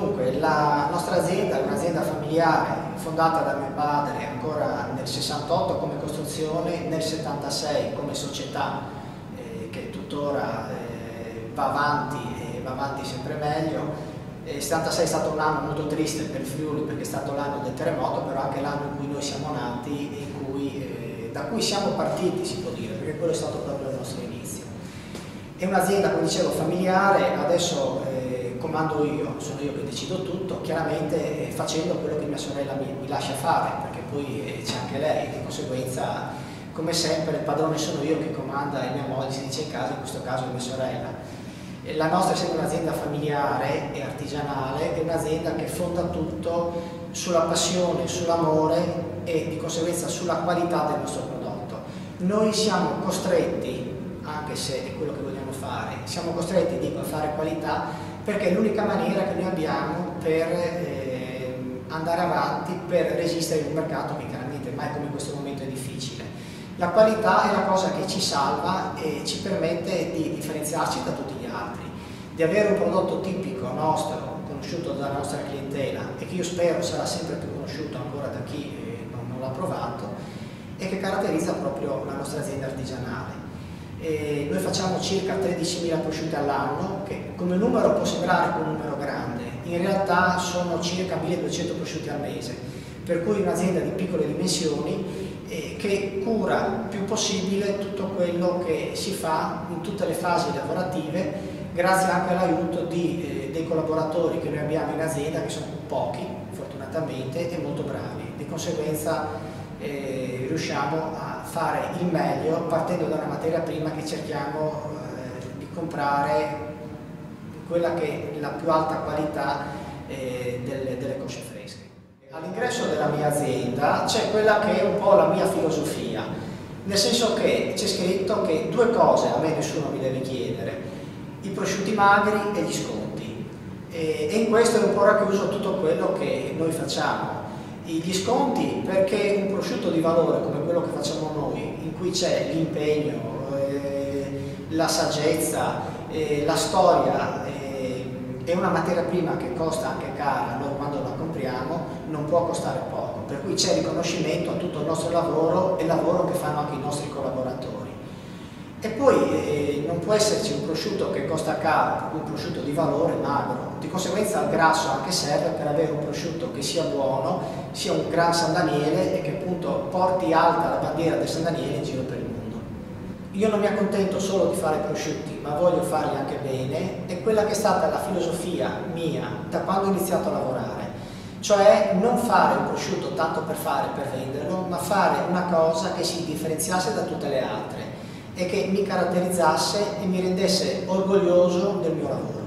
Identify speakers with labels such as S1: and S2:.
S1: Dunque, la nostra azienda è un'azienda familiare fondata da mio padre ancora nel 68 come costruzione, nel 76 come società che tuttora va avanti sempre meglio. Il 76 è stato un anno molto triste per il Friuli perché è stato l'anno del terremoto, però anche l'anno in cui noi siamo nati e da cui siamo partiti, si può dire, perché quello è stato proprio il nostro inizio. È un'azienda, come dicevo, familiare. Adesso comando io, sono io che decido tutto, chiaramente facendo quello che mia sorella mi lascia fare, perché poi c'è anche lei, di conseguenza, come sempre, il padrone sono io che comanda e mia moglie, si dice in casa, in questo caso è mia sorella. La nostra, essendo un'azienda familiare e artigianale, è un'azienda che fonda tutto sulla passione, sull'amore e di conseguenza sulla qualità del nostro prodotto. Noi siamo costretti, anche se è quello che vogliamo fare, siamo costretti, dico, a fare qualità perché è l'unica maniera che noi abbiamo per andare avanti, per resistere in un mercato che chiaramente mai come in questo momento è difficile. La qualità è la cosa che ci salva e ci permette di differenziarci da tutti gli altri, di avere un prodotto tipico nostro, conosciuto dalla nostra clientela e che io spero sarà sempre più conosciuto ancora da chi non l'ha provato e che caratterizza proprio la nostra azienda artigianale. Noi facciamo circa 13.000 prosciutti all'anno, che come numero può sembrare un numero grande, in realtà sono circa 1.200 prosciutti al mese, per cui un'azienda di piccole dimensioni che cura il più possibile tutto quello che si fa in tutte le fasi lavorative, grazie anche all'aiuto dei collaboratori che noi abbiamo in azienda, che sono pochi fortunatamente e molto bravi. Di conseguenza riusciamo a fare il meglio partendo da una materia prima che cerchiamo di comprare quella che è la più alta qualità delle cose fresche. All'ingresso della mia azienda c'è quella che è un po' la mia filosofia, nel senso che c'è scritto che due cose a me nessuno mi deve chiedere: i prosciutti magri e gli sconti, e in questo è un po' racchiuso tutto quello che noi facciamo. Gli sconti perché un prosciutto di valore come quello che facciamo noi, in cui c'è l'impegno, la saggezza, la storia, è una materia prima che costa anche cara, noi quando la compriamo non può costare poco, per cui c'è riconoscimento a tutto il nostro lavoro e il lavoro che fanno anche i nostri collaboratori. E poi non può esserci un prosciutto che costa caro, un prosciutto di valore magro, di conseguenza il grasso anche serve per avere un prosciutto che sia buono, sia un gran San Daniele e che appunto porti alta la bandiera del San Daniele in giro per il mondo. Io non mi accontento solo di fare prosciutti, ma voglio farli anche bene, è quella che è stata la filosofia mia da quando ho iniziato a lavorare, cioè non fare un prosciutto tanto per fare, per venderlo, ma fare una cosa che si differenziasse da tutte le altre e che mi caratterizzasse e mi rendesse orgoglioso del mio lavoro.